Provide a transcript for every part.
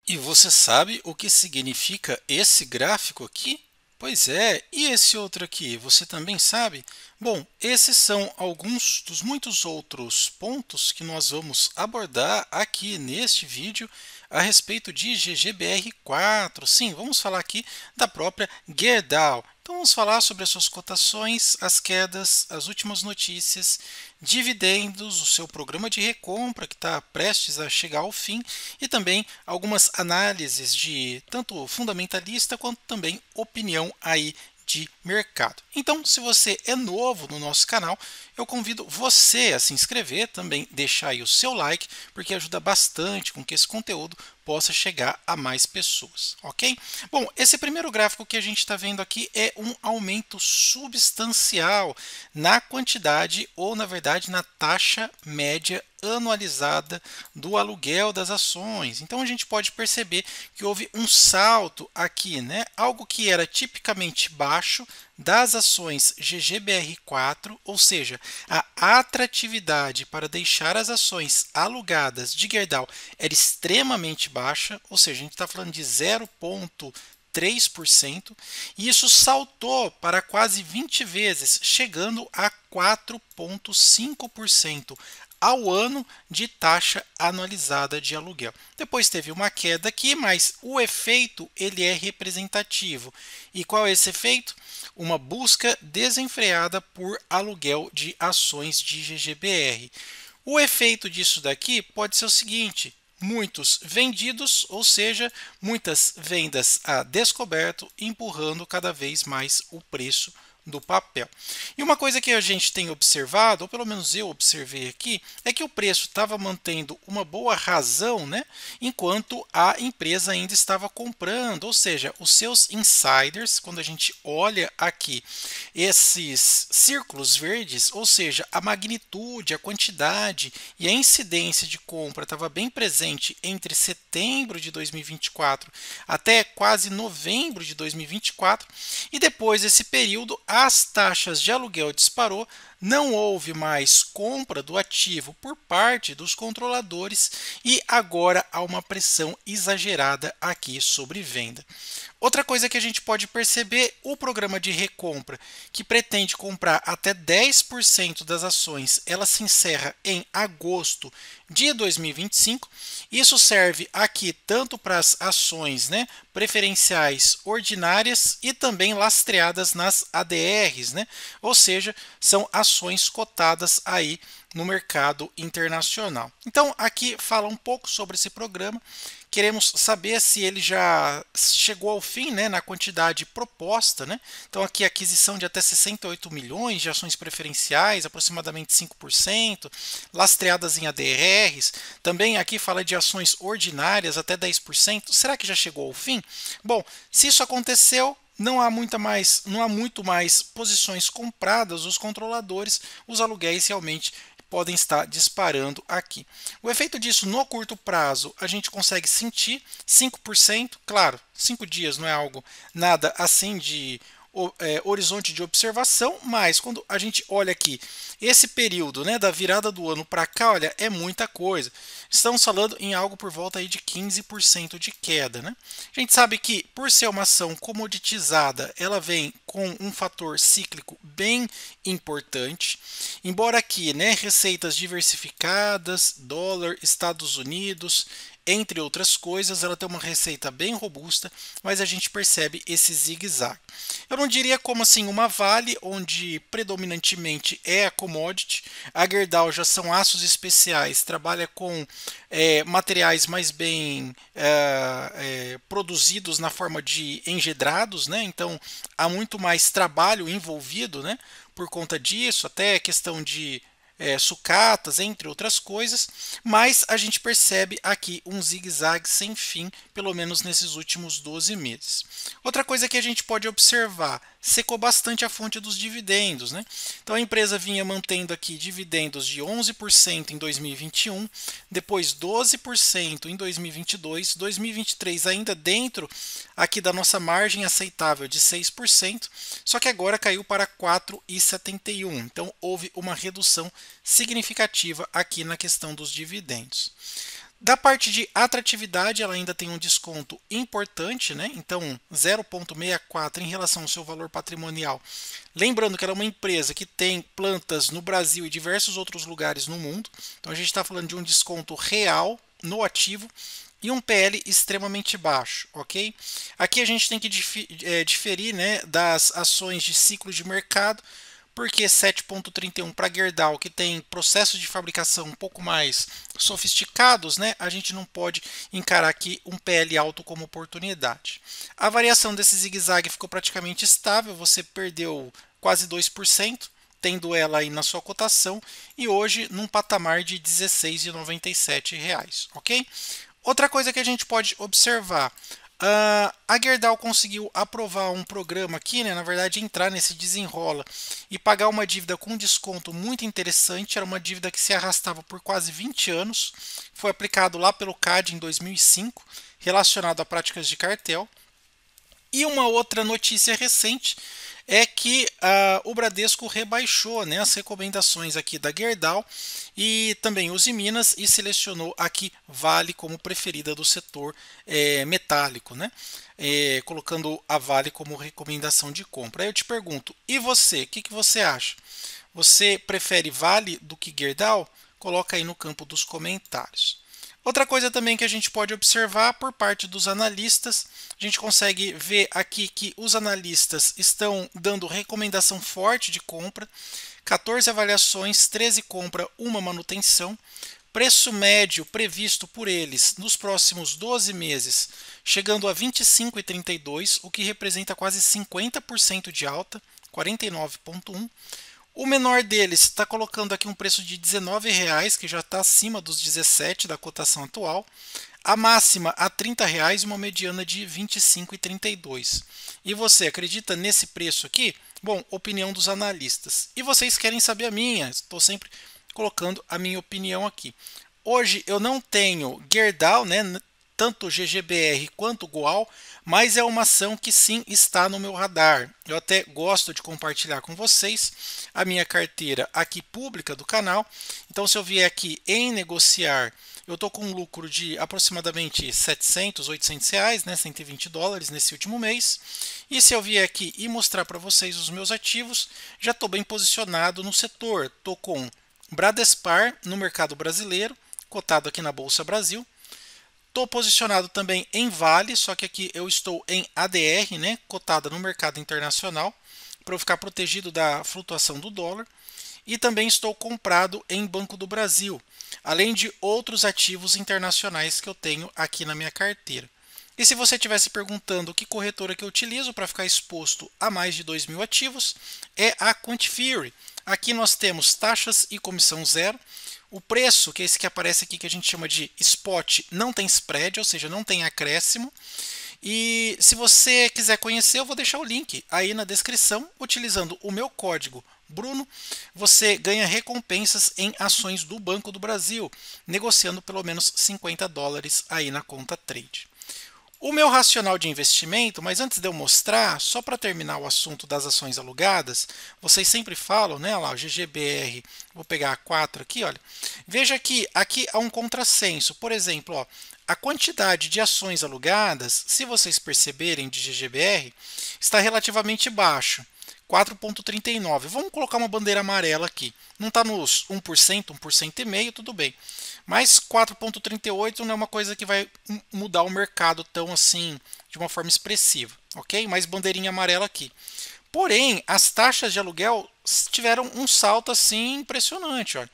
E você sabe o que significa esse gráfico aqui? Pois é, e esse outro aqui, você também sabe? Bom, esses são alguns dos muitos outros pontos que nós vamos abordar aqui neste vídeo a respeito de GGBR4. Sim, vamos falar aqui da própria Gerdau. Então vamos falar sobre as suas cotações, as quedas, as últimas notícias, dividendos, o seu programa de recompra que está prestes a chegar ao fim e também algumas análises de tanto fundamentalista quanto também opinião aí de mercado. Então, se você é novo no nosso canal, eu convido você a se inscrever, também deixar aí o seu like, porque ajuda bastante com que esse conteúdo possa chegar a mais pessoas, ok? Bom, esse primeiro gráfico que a gente está vendo aqui é um aumento substancial na quantidade ou, na verdade, na taxa média anualizada do aluguel das ações. Então a gente pode perceber que houve um salto aqui, né? Algo que era tipicamente baixo das ações GGBR4, ou seja, a atratividade para deixar as ações alugadas de Gerdau era extremamente baixa, ou seja, a gente está falando de 0,3%, e isso saltou para quase 20 vezes, chegando a 4,5% ao ano de taxa anualizada de aluguel. Depois teve uma queda aqui, mas o efeito ele é representativo. E qual é esse efeito? Uma busca desenfreada por aluguel de ações de GGBR. O efeito disso daqui pode ser o seguinte: muitos vendidos, ou seja, muitas vendas a descoberto, empurrando cada vez mais o preço do papel. E uma coisa que a gente tem observado, ou pelo menos eu observei aqui, é que o preço estava mantendo uma boa razão, né, enquanto a empresa ainda estava comprando, ou seja, os seus insiders, quando a gente olha aqui esses círculos verdes, ou seja, a magnitude, a quantidade e a incidência de compra estava bem presente entre setembro de 2024 até quase novembro de 2024, e depois desse período as taxas de aluguel disparou, não houve mais compra do ativo por parte dos controladores e agora há uma pressão exagerada aqui sobre venda. Outra coisa que a gente pode perceber, o programa de recompra, que pretende comprar até 10% das ações, ela se encerra em agosto de 2025. Isso serve aqui tanto para as ações, né, preferenciais ordinárias e também lastreadas nas ADRs, né? Ou seja, são ações cotadas aí no mercado internacional. Então, aqui fala um pouco sobre esse programa. Queremos saber se ele já chegou ao fim, né, na quantidade proposta, né? Então aqui a aquisição de até 68 milhões de ações preferenciais, aproximadamente 5%, lastreadas em ADRs. Também aqui fala de ações ordinárias até 10%. Será que já chegou ao fim? Bom, se isso aconteceu, não há muito mais posições compradas dos controladores, os aluguéis realmente podem estar disparando aqui. O efeito disso no curto prazo a gente consegue sentir 5%, claro, 5 dias não é algo nada assim de horizonte de observação, mas quando a gente olha aqui esse período, né, da virada do ano para cá, olha, é muita coisa. Estamos falando em algo por volta aí de 15% de queda, né? A gente sabe que por ser uma ação comoditizada, ela vem com um fator cíclico bem importante. Embora aqui, né, receitas diversificadas, dólar, Estados Unidos, entre outras coisas, ela tem uma receita bem robusta, mas a gente percebe esse zigue-zague. Eu não diria como assim uma Vale, onde predominantemente é a commodity. A Gerdau já são aços especiais, trabalha com materiais mais bem produzidos na forma de engedrados, né? Então há muito mais trabalho envolvido, né? Por conta disso, até questão de sucatas, entre outras coisas, mas a gente percebe aqui um zigue-zague sem fim, pelo menos nesses últimos 12 meses. Outra coisa que a gente pode observar, secou bastante a fonte dos dividendos, né? Então a empresa vinha mantendo aqui dividendos de 11% em 2021, depois 12% em 2022, 2023 ainda dentro aqui da nossa margem aceitável de 6%, só que agora caiu para 4,71. Então houve uma redução significativa aqui na questão dos dividendos. Da parte de atratividade, ela ainda tem um desconto importante, né? Então 0,64 em relação ao seu valor patrimonial. Lembrando que ela é uma empresa que tem plantas no Brasil e diversos outros lugares no mundo. Então a gente está falando de um desconto real no ativo e um PL extremamente baixo, ok? Aqui a gente tem que diferir, né, das ações de ciclo de mercado, porque 7,31 para Gerdau, que tem processos de fabricação um pouco mais sofisticados, né, a gente não pode encarar aqui um PL alto como oportunidade. A variação desse zigue-zague ficou praticamente estável, você perdeu quase 2%, tendo ela aí na sua cotação, e hoje num patamar de R$ 16,97, ok? Outra coisa que a gente pode observar, a Gerdau conseguiu aprovar um programa aqui, né, na verdade entrar nesse desenrola e pagar uma dívida com um desconto muito interessante, era uma dívida que se arrastava por quase 20 anos, foi aplicado lá pelo CAD em 2005, relacionado a práticas de cartel. E uma outra notícia recente é que o Bradesco rebaixou, né, as recomendações aqui da Gerdau e também Usiminas e selecionou aqui Vale como preferida do setor metálico, né, colocando a Vale como recomendação de compra. Aí eu te pergunto, e você, o que você acha? Você prefere Vale do que Gerdau? Coloca aí no campo dos comentários. Outra coisa também que a gente pode observar por parte dos analistas, a gente consegue ver aqui que os analistas estão dando recomendação forte de compra, 14 avaliações, 13 compra, 1 manutenção, preço médio previsto por eles nos próximos 12 meses, chegando a 25,32, o que representa quase 50% de alta, 49,1. O menor deles está colocando aqui um preço de R$19, que já está acima dos 17 da cotação atual. A máxima a R$30 e uma mediana de 25,32. E você acredita nesse preço aqui? Bom, opinião dos analistas. E vocês querem saber a minha? Estou sempre colocando a minha opinião aqui. Hoje eu não tenho Gerdau, né? Tanto GGBR quanto Goal, mas é uma ação que sim está no meu radar. Eu até gosto de compartilhar com vocês a minha carteira aqui pública do canal. Então, se eu vier aqui em negociar, eu estou com um lucro de aproximadamente 700, 800 reais, né, 120 dólares nesse último mês. E se eu vier aqui e mostrar para vocês os meus ativos, já estou bem posicionado no setor. Estou com Bradespar no mercado brasileiro, cotado aqui na Bolsa Brasil. Estou posicionado também em Vale, só que aqui eu estou em ADR, né, cotada no mercado internacional, para eu ficar protegido da flutuação do dólar. E também estou comprado em Banco do Brasil, além de outros ativos internacionais que eu tenho aqui na minha carteira. E se você estivesse perguntando que corretora que eu utilizo para ficar exposto a mais de 2.000 ativos, é a Quantifury. Aqui nós temos taxas e comissão zero. O preço, que é esse que aparece aqui, que a gente chama de spot, não tem spread, ou seja, não tem acréscimo. E se você quiser conhecer, eu vou deixar o link aí na descrição. Utilizando o meu código Bruno, você ganha recompensas em ações do Banco do Brasil, negociando pelo menos 50 dólares aí na conta trade. O meu racional de investimento, mas antes de eu mostrar, só para terminar o assunto das ações alugadas, vocês sempre falam, né, lá, o GGBR, vou pegar a 4 aqui, olha. Veja que aqui há um contrassenso. Por exemplo, ó, a quantidade de ações alugadas, se vocês perceberem de GGBR, está relativamente baixo. 4,39. Vamos colocar uma bandeira amarela aqui. Não está nos 1%, 1,5%, tudo bem. Mas 4,38 não é uma coisa que vai mudar o mercado tão assim, de uma forma expressiva, ok? Mais bandeirinha amarela aqui. Porém, as taxas de aluguel tiveram um salto assim impressionante, olha.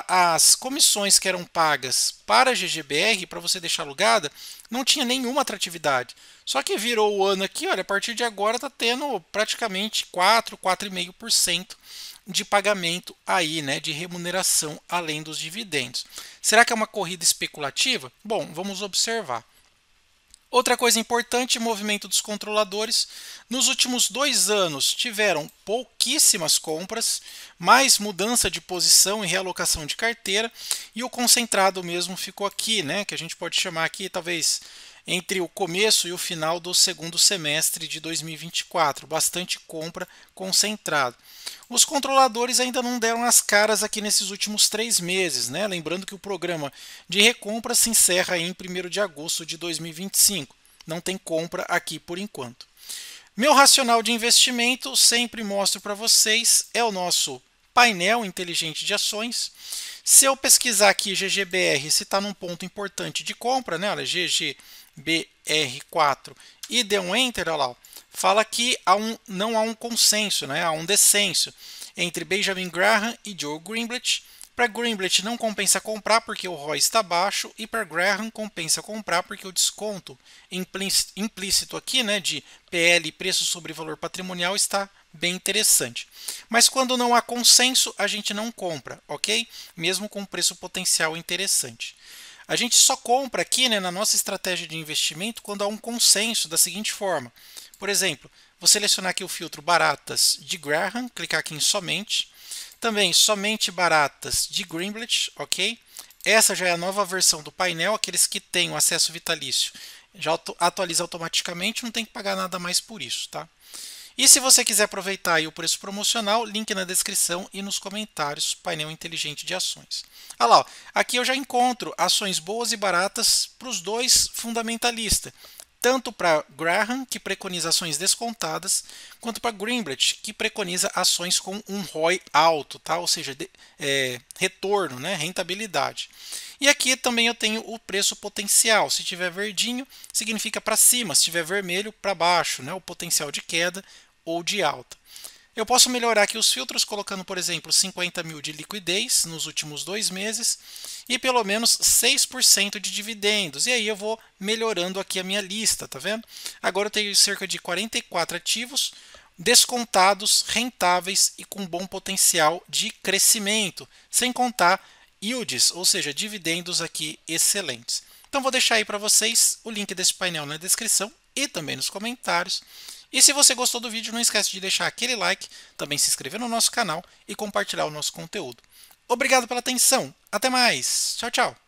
As comissões que eram pagas para a GGBR, para você deixar alugada, não tinha nenhuma atratividade. Só que virou o ano aqui, olha, a partir de agora está tendo praticamente 4, 4,5% de pagamento aí, né, de remuneração além dos dividendos. Será que é uma corrida especulativa? Bom, vamos observar. Outra coisa importante, movimento dos controladores. Nos últimos 2 anos tiveram pouquíssimas compras, mais mudança de posição e realocação de carteira, e o concentrado mesmo ficou aqui, né, que a gente pode chamar aqui talvez entre o começo e o final do segundo semestre de 2024. Bastante compra concentrada. Os controladores ainda não deram as caras aqui nesses últimos 3 meses, né? Lembrando que o programa de recompra se encerra em 1º de agosto de 2025. Não tem compra aqui por enquanto. Meu racional de investimento, sempre mostro para vocês, é o nosso painel inteligente de ações. Se eu pesquisar aqui GGBR, se está num ponto importante de compra, né? Olha, GGBR4 e der um Enter, olha lá, fala que não há um consenso, né? Há um descenso entre Benjamin Graham e Joe Greenblatt. Para Greenblatt não compensa comprar porque o ROI está baixo e para Graham compensa comprar porque o desconto implícito aqui, né, de PL, preço sobre valor patrimonial, está bem interessante. Mas quando não há consenso, a gente não compra, ok? Mesmo com preço potencial interessante. A gente só compra aqui, né, na nossa estratégia de investimento quando há um consenso da seguinte forma. Por exemplo, vou selecionar aqui o filtro baratas de Graham, clicar aqui em somente. Também somente baratas de Greenblatt, ok? Essa já é a nova versão do painel, aqueles que têm o acesso vitalício já atualiza automaticamente, não tem que pagar nada mais por isso, tá? E se você quiser aproveitar aí o preço promocional, link na descrição e nos comentários, painel inteligente de ações. Olha lá, ó, aqui eu já encontro ações boas e baratas para os dois fundamentalistas. Tanto para Graham, que preconiza ações descontadas, quanto para Greenblatt, que preconiza ações com um ROI alto, tá? Ou seja, retorno, né? Rentabilidade. E aqui também eu tenho o preço potencial. Se tiver verdinho, significa para cima. Se tiver vermelho, para baixo, né? O potencial de queda ou de alta. Eu posso melhorar aqui os filtros colocando, por exemplo, 50 mil de liquidez nos últimos 2 meses e pelo menos 6% de dividendos. E aí eu vou melhorando aqui a minha lista, tá vendo? Agora eu tenho cerca de 44 ativos descontados, rentáveis e com bom potencial de crescimento, sem contar yields, ou seja, dividendos aqui excelentes. Então vou deixar aí para vocês o link desse painel na descrição e também nos comentários. E se você gostou do vídeo, não esquece de deixar aquele like, também se inscrever no nosso canal e compartilhar o nosso conteúdo. Obrigado pela atenção, até mais, tchau, tchau!